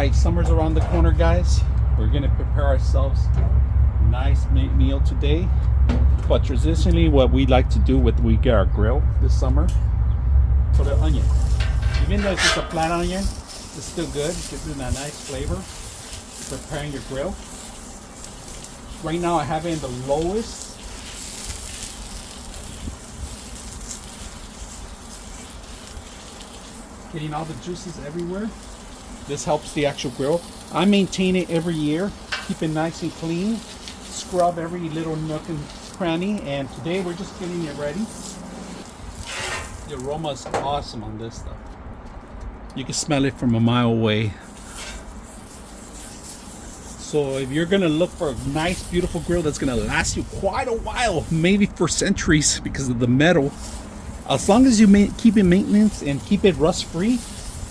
right, summer's around the corner, guys. We're gonna prepare ourselves a nice meal today. But traditionally, what we like to do with we get our grill this summer, put an onion. Even though it's just a flat onion, it's still good. It gives it a nice flavor. Preparing your grill. Right now, I have it in the lowest. Getting all the juices everywhere. This helps the actual grill. I maintain it every year, keep it nice and clean, scrub every little nook and cranny, and today we're just getting it ready. The aroma is awesome on this stuff. You can smell it from a mile away. So if you're gonna look for a nice, beautiful grill that's gonna last you quite a while, maybe for centuries because of the metal, as long as you keep it maintenance and keep it rust free,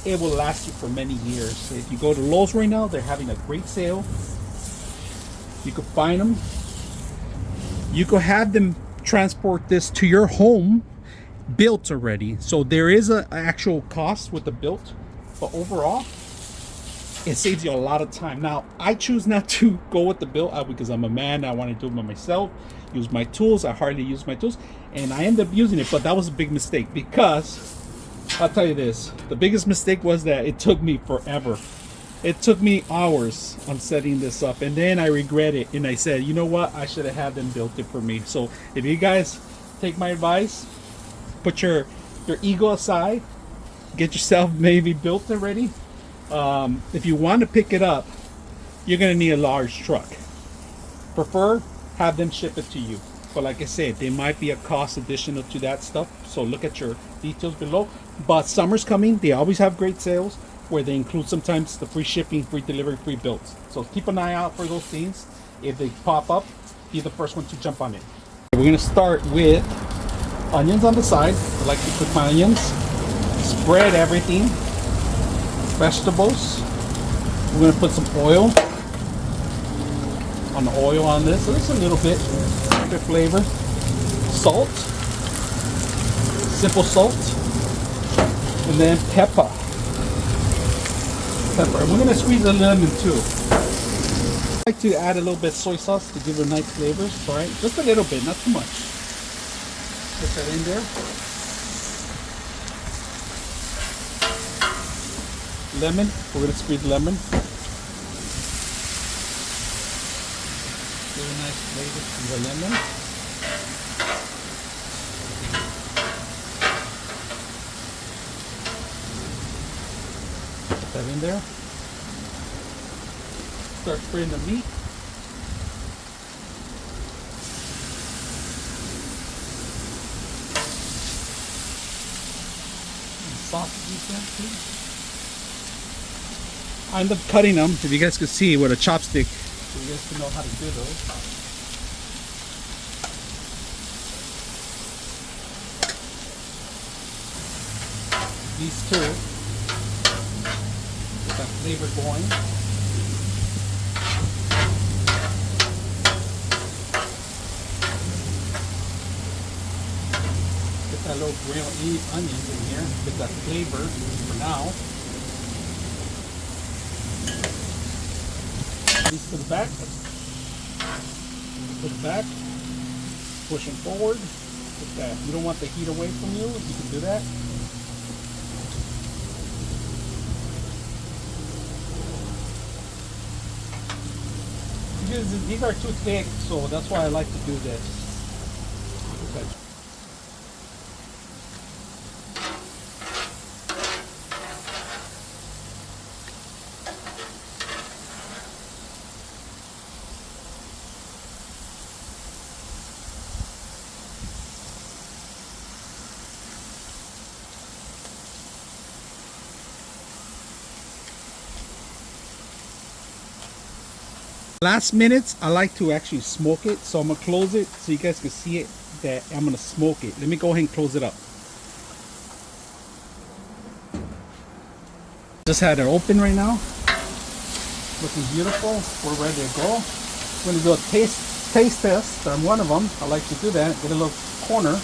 it will last you for many years. If you go to Lowe's right now, they're having a great sale. You could find them. You could have them transport this to your home built already. So there is an actual cost with the built, but overall, it saves you a lot of time. Now, I choose not to go with the built because I'm a man. I want to do it by myself, use my tools. I hardly use my tools, and I end up using it, but that was a big mistake because I'll tell you this, the biggest mistake was that it took me forever. It took me hours on setting this up, and then I regret it, and I said, you know what, I should have had them build it for me. So if you guys take my advice, put your ego aside, get yourself maybe built already. If you want to pick it up, you're going to need a large truck. Prefer have them ship it to you. But like I said, there might be a cost additional to that stuff. So look at your details below. But summer's coming. They always have great sales where they include sometimes the free shipping, free delivery, free builds. So keep an eye out for those things. If they pop up, be the first one to jump on it. We're going to start with onions on the side. I like to cook my onions. Spread everything. Vegetables. We're going to put some oil on this. So just a little bit for flavor. Salt. Simple salt. And then pepper. And we're going to squeeze a lemon too. I like to add a little bit of soy sauce to give it a nice flavor. All right, just a little bit, not too much. Put that in there. Lemon, we're going to squeeze lemon. Give a nice flavor from the lemon. Put that in there. Start spreading the meat. And sausages in, please. I end up cutting them, if you guys could see, with a chopstick, so you guys can know how to do those. These two, get that flavor going. Get that little grilled onions in here, get that flavor for now. These to the back, push them forward. Like that. You don't want the heat away from you, you can do that. These are too thick, so that's why I like to do this. Okay. Last minutes, I like to actually smoke it, so I'm gonna close it so you guys can see it that I'm gonna smoke it. Let me go ahead and close it up. Just had it open right now, looking beautiful. We're ready to go. We're gonna do a taste test on one of them. I like to do that. Get a little corner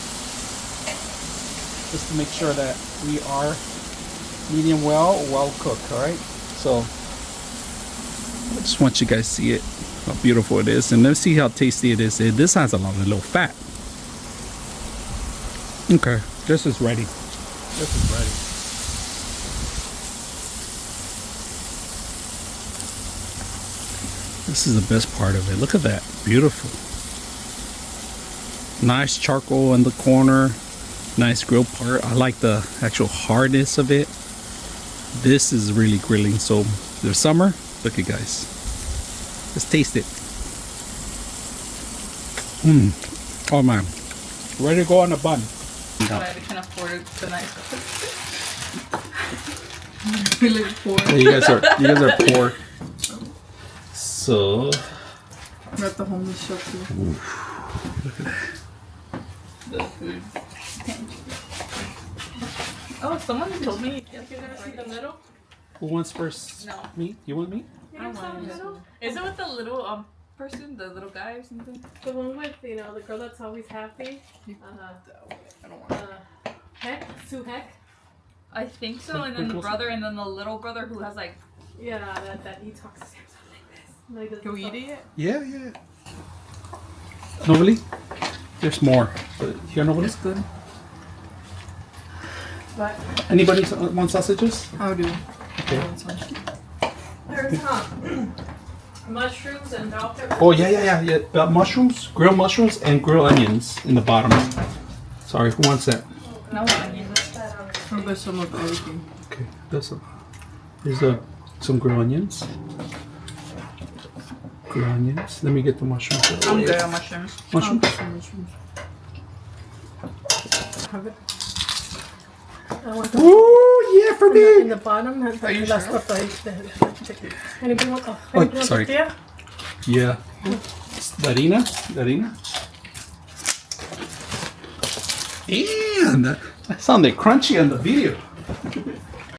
just to make sure that we are medium well cooked. All right, so Just want you guys to see it, how beautiful it is, and let's see how tasty it is. This has a lot of low fat. Okay, this is ready. This is ready. This is the best part of it. Look at that. Beautiful. Nice charcoal in the corner. Nice grill part. I like the actual hardness of it. This is really grilling. So the summer, look at guys. Let's taste it. Oh man. Ready to go on a bun. I can afford the nice. Really poor. You guys are poor. So We're at the homeless shelter. look at that. The food. Oh, someone told me. You're gonna see the middle? Who wants first? No. Meat? You want meat? I want it. Is it with the little person, the little guy or something? The one with, you know, the girl that's always happy. I don't want it. Heck? Sue Heck? I think so, and then the brother, and then the little brother who has like. Yeah, that he talks to him like this. Like, Can we eat it? Yeah. Nobody? There's more. But here, nobody? It's good. But Anybody want sausages? How do? Okay. there's mushrooms and bell peppers. Oh yeah. Mushrooms, grilled mushrooms, and grilled onions in the bottom. Sorry, who wants that? No onions. I'll get some of everything. Okay, there's some grilled onions. Grilled onions. Let me get the mushrooms. I'm good on mushrooms. Mushrooms? Have it. I want Ooh, yeah, for in me. the bottom. Are you that's sure? the chicken. Anybody want? Oh, Anybody want sorry. tortilla? Yeah. Darina? Damn, that sounded crunchy on the video.